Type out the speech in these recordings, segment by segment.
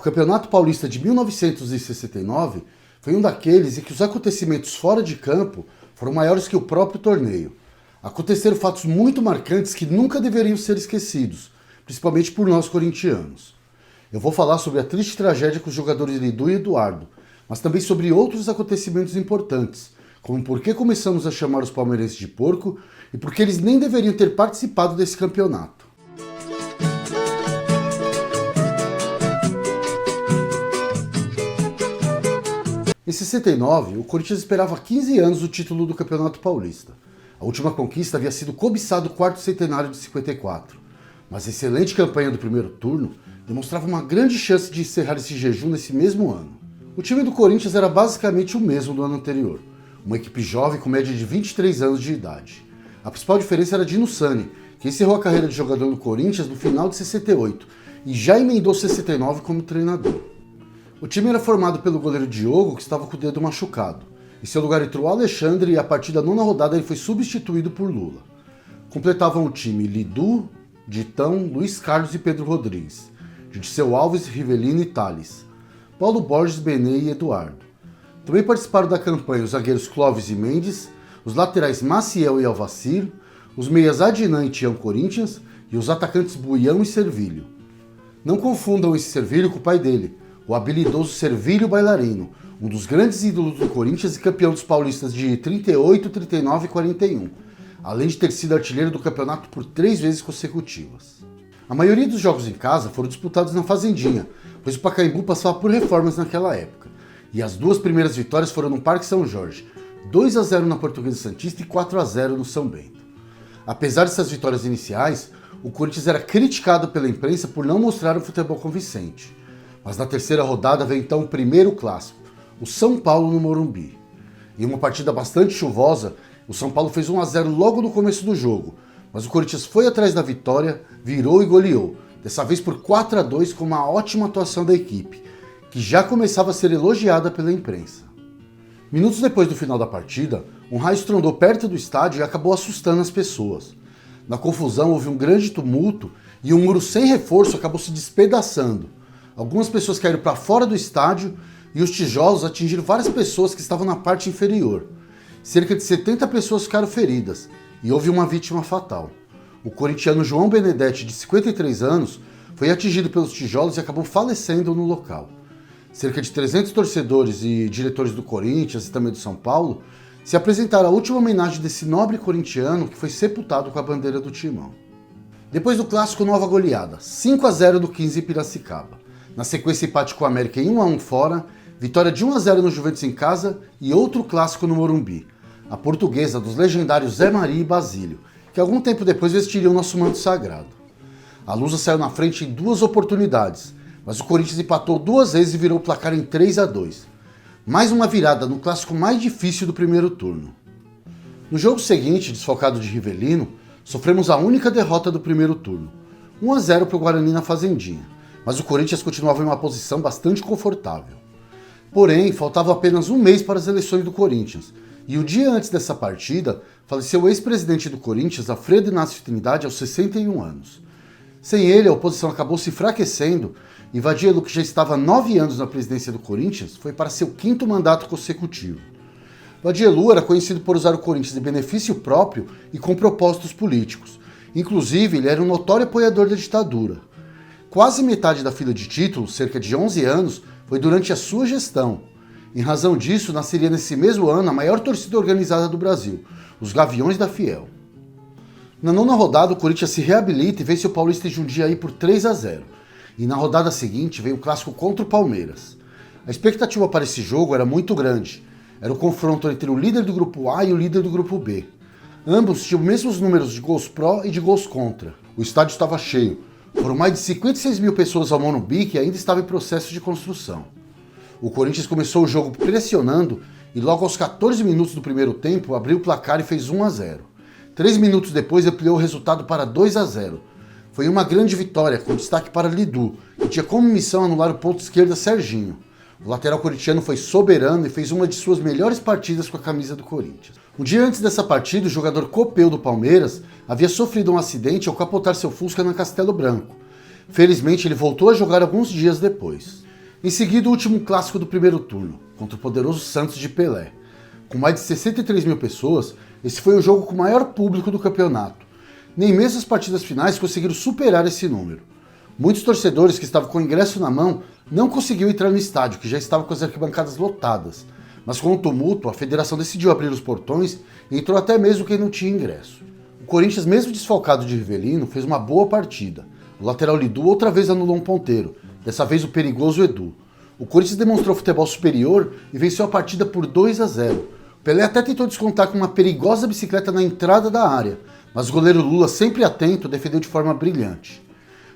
Campeonato Paulista de 1969 foi um daqueles em que os acontecimentos fora de campo foram maiores que o próprio torneio. Aconteceram fatos muito marcantes que nunca deveriam ser esquecidos, principalmente por nós corintianos. Eu vou falar sobre a triste tragédia com os jogadores Lidu e Eduardo, mas também sobre outros acontecimentos importantes, como por que começamos a chamar os palmeirenses de porco e por que eles nem deveriam ter participado desse campeonato. Em 69, o Corinthians esperava 15 anos o título do Campeonato Paulista. A última conquista havia sido cobiçado o quarto centenário de 54, mas a excelente campanha do primeiro turno demonstrava uma grande chance de encerrar esse jejum nesse mesmo ano. O time do Corinthians era basicamente o mesmo do ano anterior, uma equipe jovem com média de 23 anos de idade. A principal diferença era Dino Sani, que encerrou a carreira de jogador no Corinthians no final de 68 e já emendou 69 como treinador. O time era formado pelo goleiro Diogo, que estava com o dedo machucado. Em seu lugar entrou o Alexandre e a partir da 9ª rodada ele foi substituído por Lula. Completavam o time Lidu, Ditão, Luiz Carlos e Pedro Rodrigues, Dirceu Alves, Rivelino e Thales, Paulo Borges, Benê e Eduardo. Também participaram da campanha os zagueiros Clóvis e Mendes, os laterais Maciel e Alvacir, os meias Adnan e Tião Corinthians e os atacantes Buião e Servilho. Não confundam esse Servilho com o pai dele, o habilidoso Servilho Bailarino, um dos grandes ídolos do Corinthians e campeão dos paulistas de 38, 39 e 41, além de ter sido artilheiro do campeonato por 3 vezes consecutivas. A maioria dos jogos em casa foram disputados na Fazendinha, pois o Pacaembu passava por reformas naquela época, e as 2 primeiras vitórias foram no Parque São Jorge, 2-0 na Portuguesa Santista e 4-0 no São Bento. Apesar dessas vitórias iniciais, o Corinthians era criticado pela imprensa por não mostrar um futebol convincente. Mas na 3ª rodada veio então o primeiro clássico, o São Paulo no Morumbi. Em uma partida bastante chuvosa, o São Paulo fez 1-0 logo no começo do jogo, mas o Corinthians foi atrás da vitória, virou e goleou, dessa vez por 4-2 com uma ótima atuação da equipe, que já começava a ser elogiada pela imprensa. Minutos depois do final da partida, um raio estrondou perto do estádio e acabou assustando as pessoas. Na confusão houve um grande tumulto e um muro sem reforço acabou se despedaçando. Algumas pessoas caíram para fora do estádio e os tijolos atingiram várias pessoas que estavam na parte inferior. Cerca de 70 pessoas ficaram feridas e houve uma vítima fatal. O corintiano João Benedetti, de 53 anos, foi atingido pelos tijolos e acabou falecendo no local. Cerca de 300 torcedores e diretores do Corinthians e também do São Paulo se apresentaram à última homenagem desse nobre corintiano que foi sepultado com a bandeira do Timão. Depois do clássico, nova goleada, 5-0 do 15 em Piracicaba. Na sequência, empate com o América em 1-1 fora, vitória de 1-0 no Juventus em casa e outro clássico no Morumbi, a Portuguesa dos legendários Zé Maria e Basílio, que algum tempo depois vestiriam nosso manto sagrado. A Lusa saiu na frente em 2 oportunidades, mas o Corinthians empatou 2 vezes e virou o placar em 3-2. Mais uma virada no clássico mais difícil do primeiro turno. No jogo seguinte, desfalcado de Rivelino, sofremos a única derrota do primeiro turno, 1-0 para o Guarani na Fazendinha. Mas o Corinthians continuava em uma posição bastante confortável. Porém, faltava apenas um mês para as eleições do Corinthians, e o dia antes dessa partida, faleceu o ex-presidente do Corinthians, Alfredo Inácio Trindade, aos 61 anos. Sem ele, a oposição acabou se enfraquecendo, e Vadielu, que já estava há 9 anos na presidência do Corinthians, foi para seu 5º mandato consecutivo. Vadielu era conhecido por usar o Corinthians de benefício próprio e com propósitos políticos. Inclusive, ele era um notório apoiador da ditadura. Quase metade da fila de títulos, cerca de 11 anos, foi durante a sua gestão. Em razão disso, nasceria nesse mesmo ano a maior torcida organizada do Brasil, os Gaviões da Fiel. Na 9ª rodada, o Corinthians se reabilita e vence o Paulista em Jundiaí por 3-0. E na rodada seguinte veio o clássico contra o Palmeiras. A expectativa para esse jogo era muito grande. Era o confronto entre o líder do grupo A e o líder do grupo B. Ambos tinham os mesmos números de gols pró e de gols contra. O estádio estava cheio. Foram mais de 56 mil pessoas ao Morumbi, que ainda estava em processo de construção. O Corinthians começou o jogo pressionando e logo aos 14 minutos do primeiro tempo abriu o placar e fez 1-0. 3 minutos depois ampliou o resultado para 2-0. Foi uma grande vitória, com destaque para Lidu, que tinha como missão anular o ponto esquerda Serginho. O lateral corintiano foi soberano e fez uma de suas melhores partidas com a camisa do Corinthians. Um dia antes dessa partida, o jogador Copeu do Palmeiras havia sofrido um acidente ao capotar seu Fusca na Castelo Branco. Felizmente, ele voltou a jogar alguns dias depois. Em seguida, o último clássico do primeiro turno, contra o poderoso Santos de Pelé. Com mais de 63 mil pessoas, esse foi o jogo com o maior público do campeonato. Nem mesmo as partidas finais conseguiram superar esse número. Muitos torcedores que estavam com o ingresso na mão não conseguiam entrar no estádio, que já estava com as arquibancadas lotadas. Mas com o tumulto, a federação decidiu abrir os portões e entrou até mesmo quem não tinha ingresso. O Corinthians, mesmo desfalcado de Rivelino, fez uma boa partida. O lateral Lidu outra vez anulou um ponteiro, dessa vez o perigoso Edu. O Corinthians demonstrou futebol superior e venceu a partida por 2-0. O Pelé até tentou descontar com uma perigosa bicicleta na entrada da área, mas o goleiro Lula, sempre atento, defendeu de forma brilhante.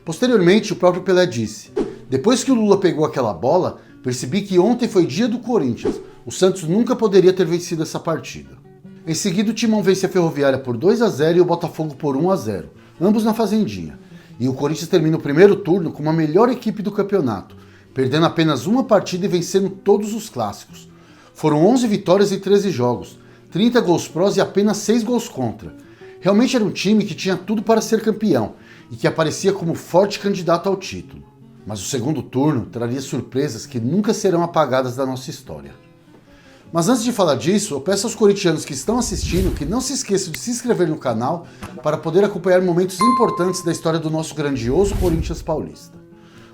Posteriormente, o próprio Pelé disse: "Depois que o Lula pegou aquela bola, percebi que ontem foi dia do Corinthians. O Santos nunca poderia ter vencido essa partida." Em seguida, o Timão vence a Ferroviária por 2-0 e o Botafogo por 1-0, ambos na Fazendinha. E o Corinthians termina o primeiro turno como a melhor equipe do campeonato, perdendo apenas uma partida e vencendo todos os clássicos. Foram 11 vitórias em 13 jogos, 30 gols prós e apenas 6 gols contra. Realmente era um time que tinha tudo para ser campeão e que aparecia como forte candidato ao título. Mas o segundo turno traria surpresas que nunca serão apagadas da nossa história. Mas antes de falar disso, eu peço aos corintianos que estão assistindo que não se esqueçam de se inscrever no canal para poder acompanhar momentos importantes da história do nosso grandioso Corinthians paulista.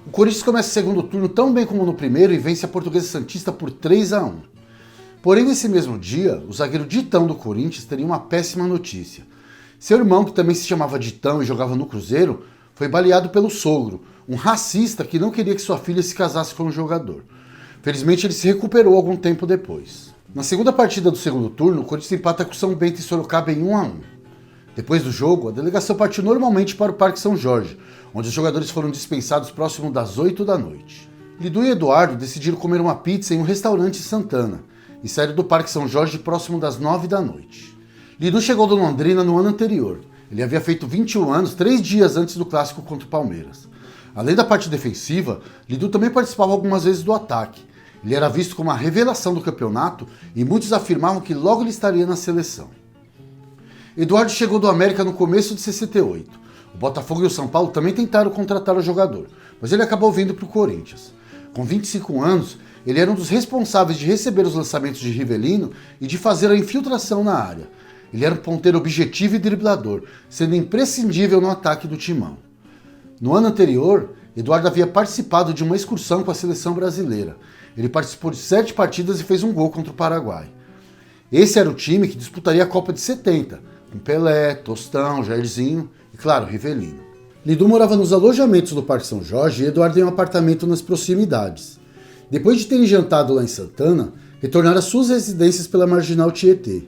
O Corinthians começa o segundo turno tão bem como no primeiro e vence a Portuguesa Santista por 3-1. Porém, nesse mesmo dia, o zagueiro Ditão do Corinthians teria uma péssima notícia. Seu irmão, que também se chamava Ditão e jogava no Cruzeiro, foi baleado pelo sogro, um racista que não queria que sua filha se casasse com um jogador. Felizmente, ele se recuperou algum tempo depois. Na segunda partida do segundo turno, o Corinthians empata com São Bento e Sorocaba em 1-1. Depois do jogo, a delegação partiu normalmente para o Parque São Jorge, onde os jogadores foram dispensados próximo das 8 da noite. Lidu e Eduardo decidiram comer uma pizza em um restaurante em Santana e saíram do Parque São Jorge próximo das 9 da noite. Lidu chegou do Londrina no ano anterior. Ele havia feito 21 anos 3 dias antes do clássico contra o Palmeiras. Além da parte defensiva, Lidu também participava algumas vezes do ataque. Ele era visto como a revelação do campeonato e muitos afirmavam que logo ele estaria na seleção. Eduardo chegou do América no começo de 68. O Botafogo e o São Paulo também tentaram contratar o jogador, mas ele acabou vindo para o Corinthians. Com 25 anos, ele era um dos responsáveis de receber os lançamentos de Rivelino e de fazer a infiltração na área. Ele era um ponteiro objetivo e driblador, sendo imprescindível no ataque do Timão. No ano anterior, Eduardo havia participado de uma excursão com a seleção brasileira. Ele participou de 7 partidas e fez um gol contra o Paraguai. Esse era o time que disputaria a Copa de 70, com Pelé, Tostão, Jairzinho e, claro, Rivelino. Lidu morava nos alojamentos do Parque São Jorge e Eduardo em um apartamento nas proximidades. Depois de terem jantado lá em Santana, retornaram às suas residências pela Marginal Tietê.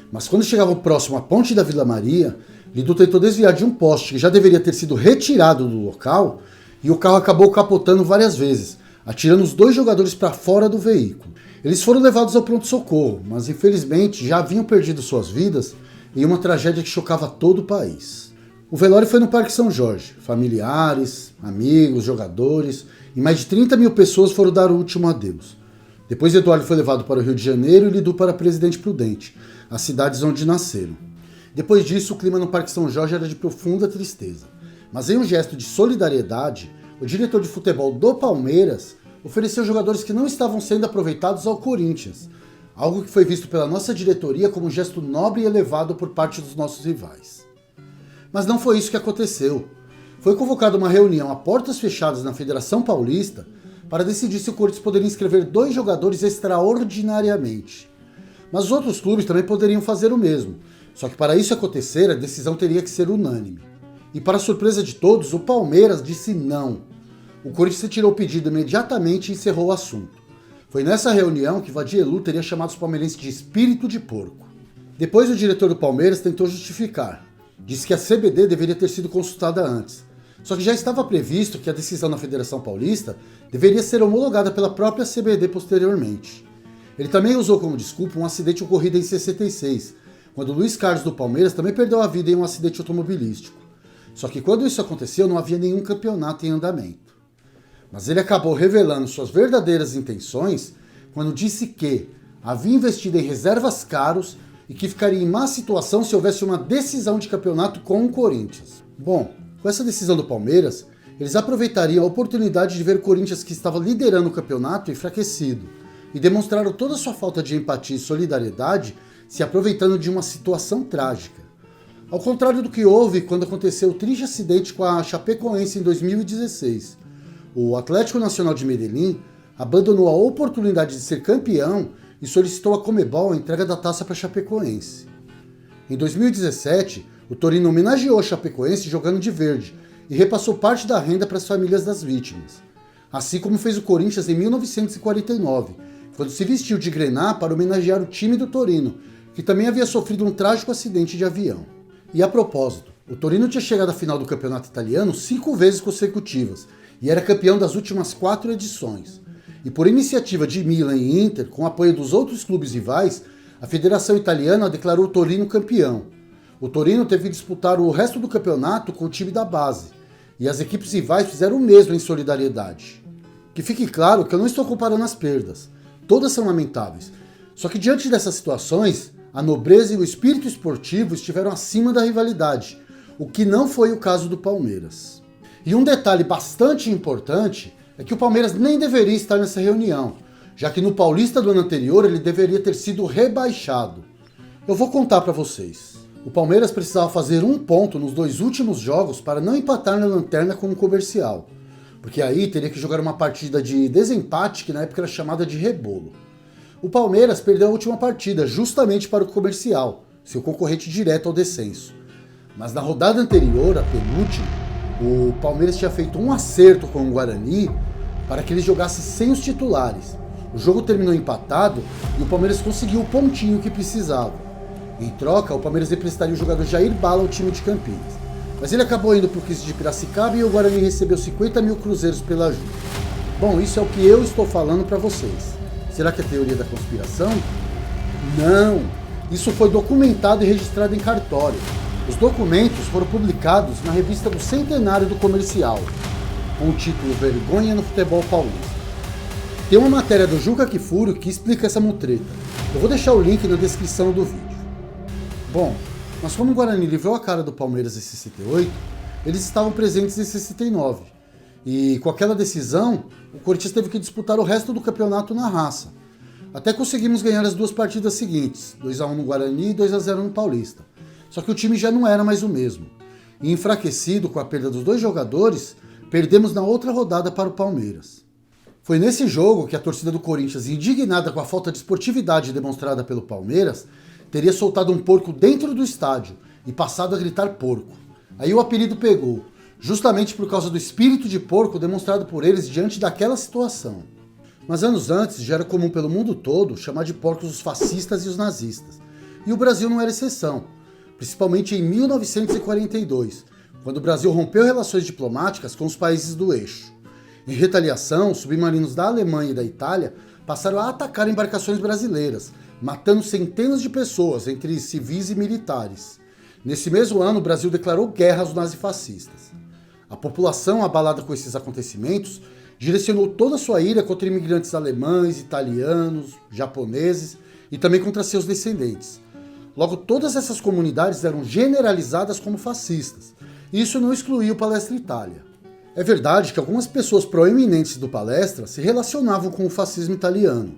Mas quando chegavam próximo à Ponte da Vila Maria, Lidu tentou desviar de um poste que já deveria ter sido retirado do local e o carro acabou capotando várias vezes, atirando os 2 jogadores para fora do veículo. Eles foram levados ao pronto-socorro, mas infelizmente já haviam perdido suas vidas em uma tragédia que chocava todo o país. O velório foi no Parque São Jorge. Familiares, amigos, jogadores e mais de 30 mil pessoas foram dar o último adeus. Depois Eduardo foi levado para o Rio de Janeiro e Lidu para Presidente Prudente, as cidades onde nasceram. Depois disso, o clima no Parque São Jorge era de profunda tristeza. Mas em um gesto de solidariedade, o diretor de futebol do Palmeiras ofereceu jogadores que não estavam sendo aproveitados ao Corinthians, algo que foi visto pela nossa diretoria como um gesto nobre e elevado por parte dos nossos rivais. Mas não foi isso que aconteceu. Foi convocada uma reunião a portas fechadas na Federação Paulista para decidir se o Corinthians poderia inscrever 2 jogadores extraordinariamente. Mas os outros clubes também poderiam fazer o mesmo, só que para isso acontecer a decisão teria que ser unânime. E para surpresa de todos, o Palmeiras disse não. O Corinthians retirou o pedido imediatamente e encerrou o assunto. Foi nessa reunião que Vadielu teria chamado os palmeirenses de espírito de porco. Depois o diretor do Palmeiras tentou justificar. Disse que a CBD deveria ter sido consultada antes. Só que já estava previsto que a decisão na Federação Paulista deveria ser homologada pela própria CBD posteriormente. Ele também usou como desculpa um acidente ocorrido em 66, quando Luiz Carlos do Palmeiras também perdeu a vida em um acidente automobilístico. Só que quando isso aconteceu não havia nenhum campeonato em andamento. Mas ele acabou revelando suas verdadeiras intenções quando disse que havia investido em reservas caros e que ficaria em má situação se houvesse uma decisão de campeonato com o Corinthians. Bom, com essa decisão do Palmeiras, eles aproveitariam a oportunidade de ver o Corinthians, que estava liderando o campeonato, enfraquecido, e demonstraram toda a sua falta de empatia e solidariedade, se aproveitando de uma situação trágica. Ao contrário do que houve quando aconteceu o triste acidente com a Chapecoense em 2016, o Atlético Nacional de Medellín abandonou a oportunidade de ser campeão e solicitou à Conmebol a entrega da taça para a Chapecoense. Em 2017, o Torino homenageou a Chapecoense jogando de verde e repassou parte da renda para as famílias das vítimas, assim como fez o Corinthians em 1949, quando se vestiu de grená para homenagear o time do Torino, que também havia sofrido um trágico acidente de avião. E a propósito, o Torino tinha chegado à final do campeonato italiano 5 vezes consecutivas e era campeão das últimas 4 edições. E por iniciativa de Milan e Inter, com apoio dos outros clubes rivais, a Federação Italiana declarou o Torino campeão. O Torino teve que disputar o resto do campeonato com o time da base, e as equipes rivais fizeram o mesmo em solidariedade. Que fique claro que eu não estou comparando as perdas, todas são lamentáveis, só que diante dessas situações, a nobreza e o espírito esportivo estiveram acima da rivalidade, o que não foi o caso do Palmeiras. E um detalhe bastante importante é que o Palmeiras nem deveria estar nessa reunião, já que no Paulista do ano anterior ele deveria ter sido rebaixado. Eu vou contar para vocês. O Palmeiras precisava fazer 1 ponto nos 2 últimos jogos para não empatar na lanterna com o Comercial, porque aí teria que jogar uma partida de desempate que na época era chamada de rebolo. O Palmeiras perdeu a última partida justamente para o Comercial, seu concorrente direto ao descenso. Mas na rodada anterior, a penúltima, o Palmeiras tinha feito um acerto com o Guarani para que ele jogasse sem os titulares. O jogo terminou empatado e o Palmeiras conseguiu o pontinho que precisava. Em troca, o Palmeiras emprestaria o jogador Jair Bala ao time de Campinas. Mas ele acabou indo para o 15 de Piracicaba e o Guarani recebeu 50 mil cruzeiros pela ajuda. Bom, isso é o que eu estou falando para vocês. Será que é teoria da conspiração? Não! Isso foi documentado e registrado em cartório. Os documentos foram publicados na revista do Centenário do Comercial, com o título Vergonha no Futebol Paulista. Tem uma matéria do Juca Kfouri que explica essa mutreta. Eu vou deixar o link na descrição do vídeo. Bom, mas como o Guarani livrou a cara do Palmeiras em 68, eles estavam presentes em 69. E com aquela decisão, o Corinthians teve que disputar o resto do campeonato na raça. Até conseguimos ganhar as 2 partidas seguintes, 2-1 no Guarani e 2-0 no Paulista. Só que o time já não era mais o mesmo. E enfraquecido com a perda dos 2 jogadores, perdemos na outra rodada para o Palmeiras. Foi nesse jogo que a torcida do Corinthians, indignada com a falta de esportividade demonstrada pelo Palmeiras, teria soltado um porco dentro do estádio e passado a gritar porco. Aí o apelido pegou, justamente por causa do espírito de porco demonstrado por eles diante daquela situação. Mas anos antes já era comum pelo mundo todo chamar de porcos os fascistas e os nazistas. E o Brasil não era exceção, principalmente em 1942, quando o Brasil rompeu relações diplomáticas com os países do eixo. Em retaliação, submarinos da Alemanha e da Itália passaram a atacar embarcações brasileiras, matando centenas de pessoas, entre civis e militares. Nesse mesmo ano, o Brasil declarou guerra aos nazifascistas. A população, abalada com esses acontecimentos, direcionou toda a sua ira contra imigrantes alemães, italianos, japoneses e também contra seus descendentes. Logo, todas essas comunidades eram generalizadas como fascistas, e isso não excluía o Palestra Itália. É verdade que algumas pessoas proeminentes do Palestra se relacionavam com o fascismo italiano.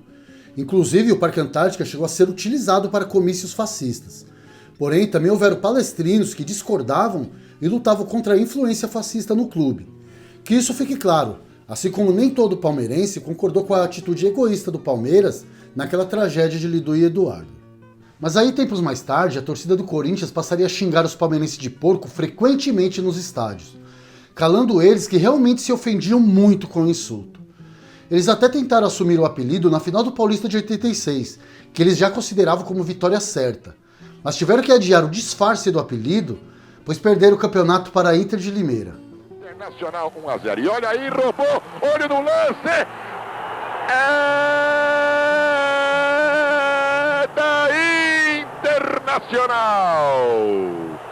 Inclusive, o Parque Antártica chegou a ser utilizado para comícios fascistas. Porém, também houveram palestrinos que discordavam e lutavam contra a influência fascista no clube. Que isso fique claro, assim como nem todo palmeirense concordou com a atitude egoísta do Palmeiras naquela tragédia de Lidu e Eduardo. Mas aí, tempos mais tarde, a torcida do Corinthians passaria a xingar os palmeirenses de porco frequentemente nos estádios, calando eles que realmente se ofendiam muito com o insulto. Eles até tentaram assumir o apelido na final do Paulista de 86, que eles já consideravam como vitória certa, mas tiveram que adiar o disfarce do apelido, pois perderam o campeonato para a Inter de Limeira. Internacional 1-0, e olha aí, roubou, olho no lance, é da Internacional,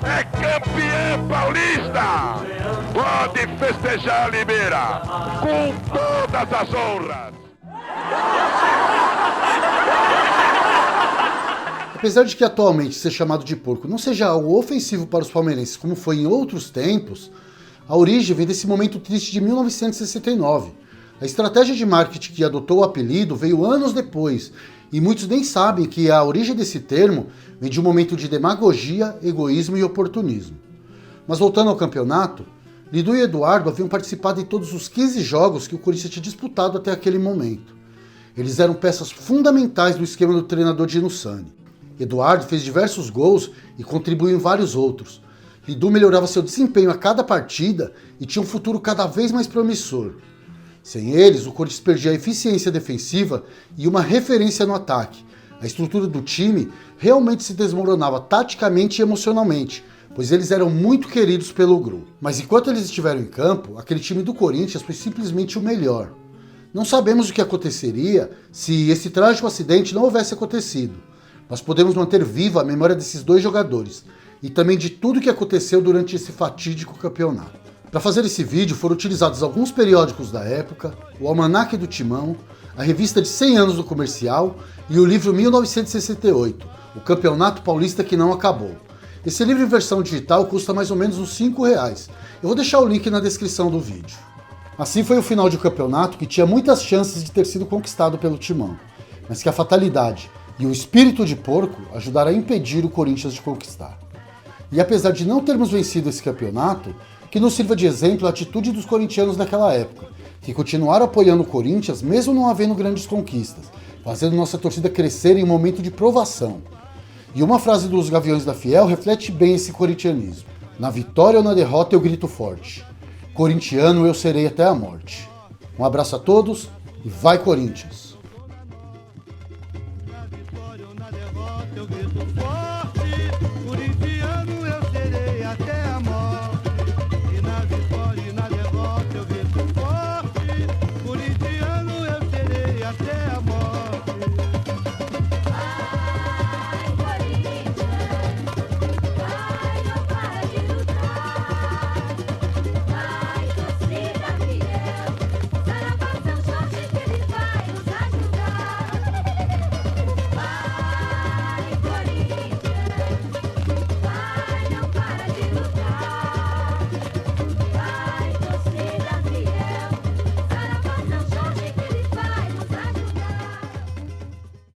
é campeã paulista, pode festejar Limeira, com todas as honras. Apesar de que atualmente ser chamado de porco não seja algo ofensivo para os palmeirenses como foi em outros tempos, A origem vem desse momento triste de 1969. A estratégia de marketing que adotou o apelido veio anos depois, e muitos nem sabem que a origem desse termo vem de um momento de demagogia, egoísmo e oportunismo. Mas voltando ao campeonato, Lidu e Eduardo haviam participado em todos os 15 jogos que o Corinthians tinha disputado até aquele momento. Eles eram peças fundamentais do esquema do treinador Dino Sani. Eduardo fez diversos gols e contribuiu em vários outros. Lidu melhorava seu desempenho a cada partida e tinha um futuro cada vez mais promissor. Sem eles, o Corinthians perdia a eficiência defensiva e uma referência no ataque. A estrutura do time realmente se desmoronava taticamente e emocionalmente, pois eles eram muito queridos pelo grupo. Mas enquanto eles estiveram em campo, aquele time do Corinthians foi simplesmente o melhor. Não sabemos o que aconteceria se esse trágico acidente não houvesse acontecido. Nós podemos manter viva a memória desses dois jogadores e também de tudo o que aconteceu durante esse fatídico campeonato. Para fazer esse vídeo foram utilizados alguns periódicos da época, o Almanaque do Timão, a revista de 100 anos do comercial e o livro 1968, o Campeonato Paulista que não acabou. Esse livro em versão digital custa mais ou menos uns R$5. Eu vou deixar o link na descrição do vídeo. Assim foi o final de um campeonato que tinha muitas chances de ter sido conquistado pelo Timão, mas que a fatalidade e o espírito de porco ajudaram a impedir o Corinthians de conquistar. E apesar de não termos vencido esse campeonato, que nos sirva de exemplo a atitude dos corintianos daquela época, que continuaram apoiando o Corinthians mesmo não havendo grandes conquistas, fazendo nossa torcida crescer em um momento de provação. E uma frase dos Gaviões da Fiel reflete bem esse corintianismo. Na vitória ou na derrota eu grito forte. Corintiano eu serei até a morte. Um abraço a todos e vai Corinthians! Corintiano eu serei até